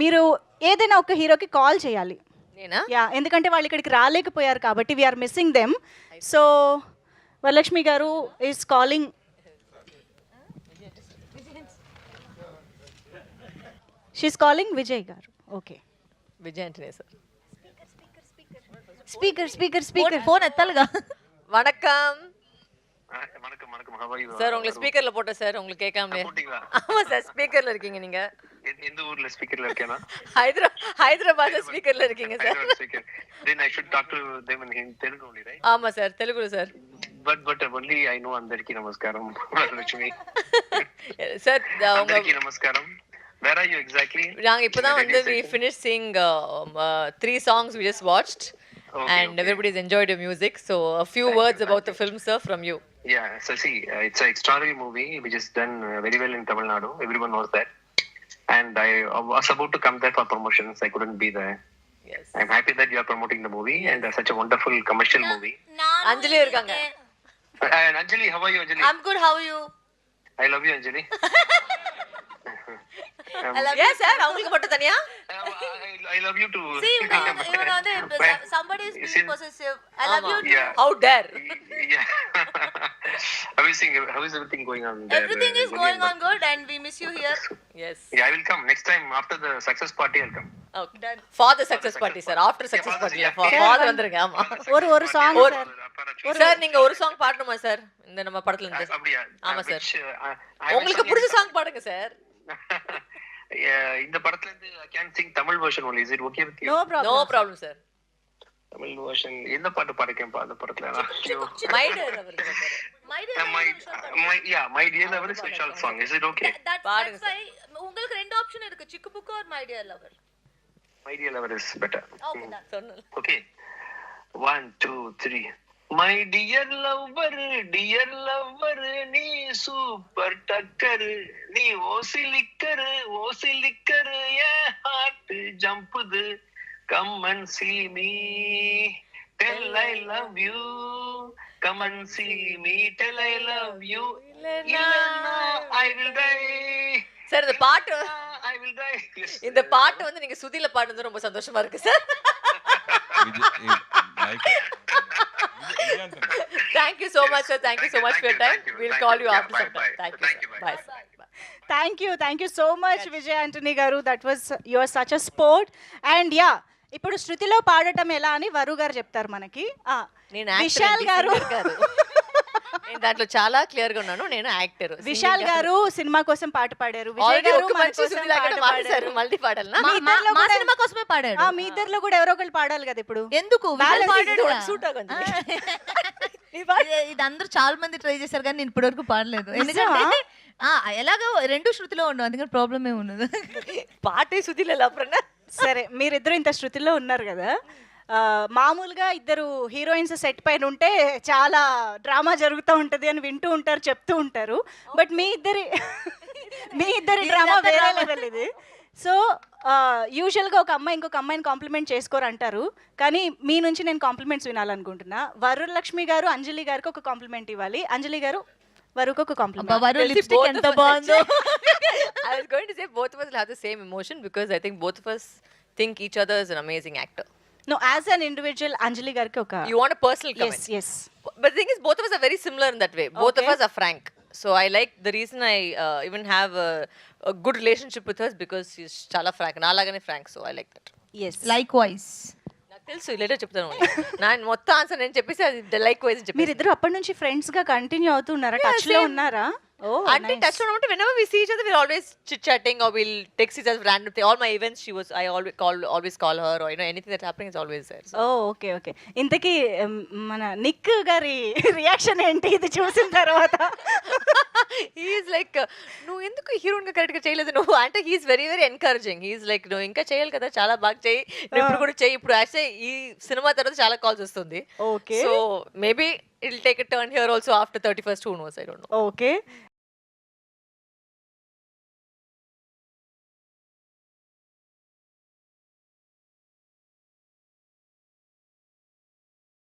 మీరు ఏదైనా ఒక హీరోకి కాల్ చేయాలి. నేనా? యాహ్! ఎందుకంటే వాళ్ళు ఇక్కడికి రాలేకపోయారు కాబట్టి we are missing them. So Varalakshmi garu is calling. She's calling Vijay garu. Okay. Vijay Antony sir. Speaker phone எத்தாலுங்க. வணக்கம் வணக்கம் வணக்கம் how are you? சார். உங்களை ஸ்பீக்கர்ல போட்டேன் சார், உங்களுக்கு கேட்காமலே. போட்டீங்களா? ஆமா சார், ஸ்பீக்கர்ல இருக்கீங்க நீங்க. எந்த ஊர்ல ஸ்பீக்கர்ல இருக்கேனா? ஹைதராபாத்ல ஸ்பீக்கர்ல இருக்கீங்க sir. Speaker. Then I should talk to them in Telugu only, right? ஆமா சார், தெலுங்குல sir. But only I know అందరికి నమస్కారం. లక్ష్మి. சார் உங்க అందరికి నమస్కారం. Where are you exactly? நாங்க இப்பதான் வந்து we finished seeing 3 songs we just watched. Okay, And okay. everybody's enjoyed your music. So a few words about the film, sir, from you. Yeah, so see, it's an extraordinary movie which is done very well in Tamil Nadu. Everyone knows that. And I was about to come there for promotions. I couldn't be there. Yes. I'm happy that you are promoting the movie and such a wonderful commercial movie. அஞ்சலி இருக்காங்க. And Anjali, how are you, Anjali? I'm good, how are you? I love you, Anjali. Yes sir, அவங்களுக்கு மட்டும் தனியா? I love you too. See, இவங்க வந்து somebody is being possessive. I love you too. Yeah. How dare? Yeah. How is everything going on there? Everything is going on good and we miss you here. Yes. Yeah, I will come next time after the success party. I'll come. Okay. Done. For the success party sir, after success Yeah, party. yeah. Father வந்துருங்க. ஆமா. ஒரு song ஒரு- sir. Sir நீங்க ஒரு song பாடணுமா sir இந்த நம்ம படத்துல இருந்து? அப்படியா? ஆமா சார். Which, உங்களுக்கு பிடிச்ச சாங் பாடுங்க சார். இந்த படத்துல இருந்து I can sing Tamil version only. Is it okay with you? No no problem. Problem sir. Tamil version எந்த பாட்டு பாடுறேன் அந்த படத்துல? மை டியர் அவருக்கு சார். My dear, my dear lover is a short song. Is it okay? that's பாடுங்க why உங்களுக்கு ரெண்டு ஆப்ஷன் இருக்கு, சிக்கு book or my dear lover. My dear lover is better. Okay, done. சொன்னல. Okay. 1, 2, 3. My dear lover, நீ super டக்கர், நீ ஓசிலிக்கர், என் heart ஜம்புது, come and see me, tell I love you, come and see me, tell I love you, இல்லன்னா I will die, sir இந்த பாட்டு I will die. Yes. இந்த பாட்டு வந்து நீங்க சுதில பாடுனது ரொம்ப சந்தோஷமா இருக்கு sir. Thank you so much sir. Thank you so much for your time. We'll call you after some time. Thank you. Thank you. Bye sir. Bye. Thank you so much Vijay Antony garu. That was your such a sport. And yeah, ఇప్పుడు శృతిలో పాడటం ఎలా అని వరు గారు చెప్తారు మనకి. నేను విశాల్ గారు నేను దాంట్లో చాలా క్లియర్ గా ఉన్నాను. నేను యాక్టర్. విశాల్ గారు సినిమా కోసం పాట పాడారు. విజయ్ ఆల్రెడీ గారు ఒక మన మంచి కోసం సుధి లాగా పాట మాట్లాడారు. పాడారు. మళ్ళీ పాడాలనా? మీ ఇద్దరిలో మా కూడా- సినిమా కోసమే పాడాడు. మీ ఇద్దరిలో కూడా ఎవరో ఒకరు పాడాలి కదా ఇప్పుడు. ఎందుకు విశాల్ పాడాడు కదా. సూట్ ఆగండి. ఇది అందరూ చాలా మంది ట్రై చేశారు కానీ నేను ఇప్పటివరకు పాడలేదు. ఎందుకంటే ఎలాగో రెండు శృతిలో ఉండవు, అందుకని ప్రాబ్లం ఏమి ఉండదు. పాటే సుధిలో ఎలా అప్పుడన్నా? సరే, మీరిద్దరు ఇంత శృతిలో ఉన్నారు కదా. మామూలుగా ఇద్దరు హీరోయిన్స్ సెట్ పైన ఉంటే చాలా డ్రామా జరుగుతూ ఉంటుంది అని వింటూ ఉంటారు, చెప్తూ ఉంటారు. బట్ మీ ఇద్దరి డ్రామా వేరే లెవెల్ ఇది. సో యూజువల్గా ఒక అమ్మాయి ఇంకొక అమ్మాయిని కాంప్లిమెంట్ చేసుకోరు అంటారు, కానీ మీ నుంచి నేను కాంప్లిమెంట్స్ వినాలనుకుంటున్నా. వరలక్ష్మి గారు అంజలి గారికి ఒక కాంప్లిమెంట్ ఇవ్వాలి, అంజలి గారు వరుకు ఒక కాంప్లిమెంట్. వరు లిప్స్టిక్ ఎంత బాగుందో. I was going to say both of us will have the same emotion because I think both of us think each other is an amazing actor. No, as an individual Anjali గారికి ఒక You want a personal comment? Yes. But the thing is, both of us are very similar in that way. Both of Okay. us are frank. So I like the reason I even have a good relationship with her is because she's chala frank. Nalagane frank. So I like that. Yes. Likewise. నాకు తెలుసు later చెప్తాను. నేను మొత్తం answer నేను చెప్పేసి అది like wise చెప్పి మీరిద్దరు అప్పటి నుంచి ఫ్రెండ్స్ గా కంటిన్యూ అవుతున్నారా? టచ్ లో ఉన్నారా? ఓ, అంటే టచ్ లో ఉంటే whenever we see each other we'll always chit chatting or we'll text each other random thing. All my events I always call her, or anything that's happening is always there. So. Oh, okay okay. ఇంతకీ మన Nick గారి reaction ఏంటి ఇది చూసిన తర్వాత? He's like నువ్వు ఎందుకు heroine గా కరెక్ట్ గా చేయలేదు నువ్వు అంటే he's very very encouraging. He's like నువ్వు ఇంకా చేయాలి కదా, చాలా బాగా చేయి, నువ్వు ఇప్పుడు కూడా చేయి. ఇప్పుడు యాక్చువల్లీ ఈ సినిమా తర్వాత చాలా కాల్స్ వస్తుంది. Okay so maybe it will take a turn here also after 31st. Who knows? I don't know. Okay.